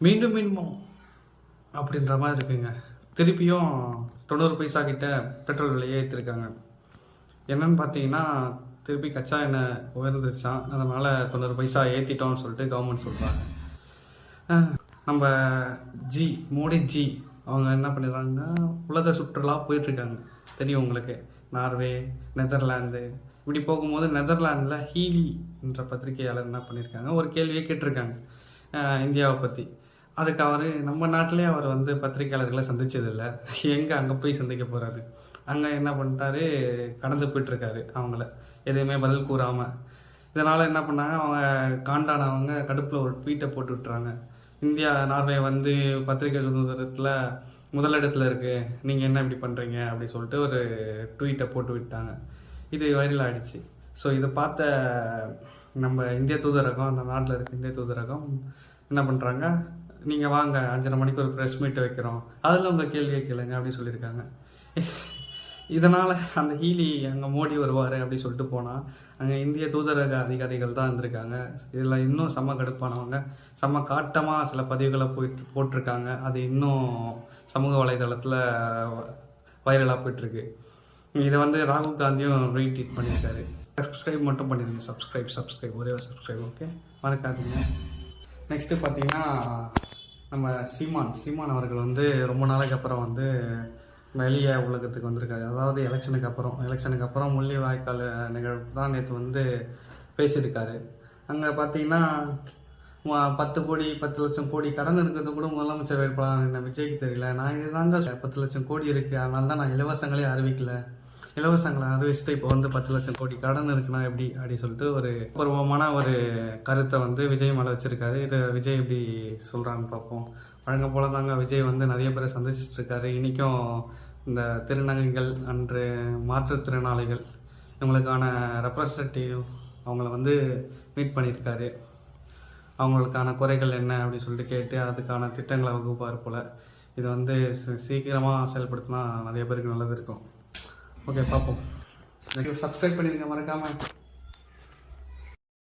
மீண்டும் மீண்டும் அப்படின்ற மாதிரி இருக்குங்க. திருப்பியும் 90 பைசா கிட்ட பெட்ரோல் விலையே ஏற்றிருக்காங்க. என்னன்னு பார்த்தீங்கன்னா, திருப்பி கச்சா எண்ணெய் உயர்ந்துருச்சான். அதனால் 90 பைசா ஏற்றிட்டோம்னு சொல்லிட்டு கவர்மெண்ட் சொல்கிறாங்க. நம்ம மோடி அவங்க என்ன பண்ணிடுறாங்க, உலக சுற்றுலா போயிட்டுருக்காங்க. தெரியும் உங்களுக்கு, நார்வே, நெதர்லாந்து இப்படி போகும்போது நெதர்லாண்டில் ஹீலி என்ற பத்திரிகையாளர் என்ன பண்ணியிருக்காங்க, ஒரு கேள்வியை கேட்டிருக்காங்க இந்தியாவை பற்றி. அதுக்கு நம்ம நாட்டிலே அவர் பத்திரிகையாளர்களை சந்திச்சதில்லை, எங்கே அங்கே போய் சந்திக்க போகிறாரு. அங்கே என்ன பண்ணிட்டாரு, கடந்து போயிட்டுருக்காரு அவங்கள எதுவுமே பதில் கூறாமல். இதனால் என்ன பண்ணாங்க, அவங்க காண்டானவங்க கடுப்பில் ஒரு ட்வீட்டை போட்டு விட்டுறாங்க. இந்தியா நார்வே பத்திரிகை சுதந்திரத்தில் முதலிடத்தில் இருக்குது, நீங்கள் என்ன இப்படி பண்ணுறீங்க அப்படி சொல்லிட்டு ஒரு ட்வீட்டை போட்டு விட்டாங்க. இது வைரல் ஆகிடுச்சு. ஸோ இதை பார்த்த நம்ம இந்திய தூதரகம், அந்த நாட்டில் இருக்க இந்திய தூதரகம் என்ன பண்ணுறாங்க, நீங்கள் வாங்க 5:30 மணிக்கு ஒரு ப்ரெஸ் மீட் வைக்கிறோம், அதில் உங்கள் கேள்வியை கேளுங்க அப்படின்னு சொல்லியிருக்காங்க. இதனால் அந்த ஹீலி அங்கே மோடி வருவார் அப்படி சொல்லிட்டு போனால் அங்கே இந்திய தூதரக அதிகாரிகள் தான் இருந்திருக்காங்க. இதில் இன்னும் செம்ம கடுப்பானவங்க, செம்ம காட்டமாக சில பதிவுகளை போட்டிருக்காங்க. அது இன்னும் சமூக வலைதளத்தில் வைரலாக போயிட்டுருக்கு. இதை ராகுல் காந்தியும் ரீட்வீட் பண்ணியிருக்காரு. சப்ஸ்கிரைப் மட்டும் பண்ணிடுங்க, சப்ஸ்கிரைப் ஒரே ஒரு சப்ஸ்கிரைப், ஓகே, மறக்காதீங்க. நெக்ஸ்ட்டு பார்த்தீங்கன்னா, நம்ம சீமான் அவர்கள் ரொம்ப நாளைக்கு அப்புறம் வெளியே உலகத்துக்கு வந்திருக்காரு. அதாவது எலெக்ஷனுக்கு அப்புறம் முள்ளிவாய்க்கால் நிகழ்வு தான் நேற்று பேசியிருக்காரு. அங்கே பார்த்தீங்கன்னா 10 கோடி 10 லட்சம் கோடி கடன் இருக்கிறது கூட முதலமைச்சர் வேட்பாளர் என்ன விஜய்க்கு தெரியல. நான் இதுதாங்க 10 லட்சம் கோடி இருக்குது, அதனால தான் நான் இலவசங்களை அறிவிச்சுட்டு இப்போ 10 லட்சம் கோடி கடன் இருக்குன்னா எப்படி அப்படி சொல்லிட்டு ஒரு பூர்வமான ஒரு கருத்தை விஜய் மேலே வச்சுருக்காரு. இதை விஜய் எப்படி சொல்கிறான்னு பார்ப்போம். வழங்க போல தாங்க விஜய் நிறைய பேரை சந்திச்சுட்டு இருக்காரு. இன்றைக்கும் இந்த திருநங்கைகள் அன்று மாற்றுத்திறனாளிகள் இவங்களுக்கான ரெப்ரசன்டேட்டிவ் அவங்கள மீட் பண்ணியிருக்காரு. அவங்களுக்கான குறைகள் என்ன அப்படின்னு சொல்லிட்டு கேட்டு அதுக்கான திட்டங்களை வகுப்பார் போல். இது சீக்கிரமாக செயல்படுத்தினா நிறைய பேருக்கு நல்லது இருக்கும். ஓகே, பார்ப்போம். சப்ஸ்கிரைப் பண்ணிடுங்க மறக்காமல்.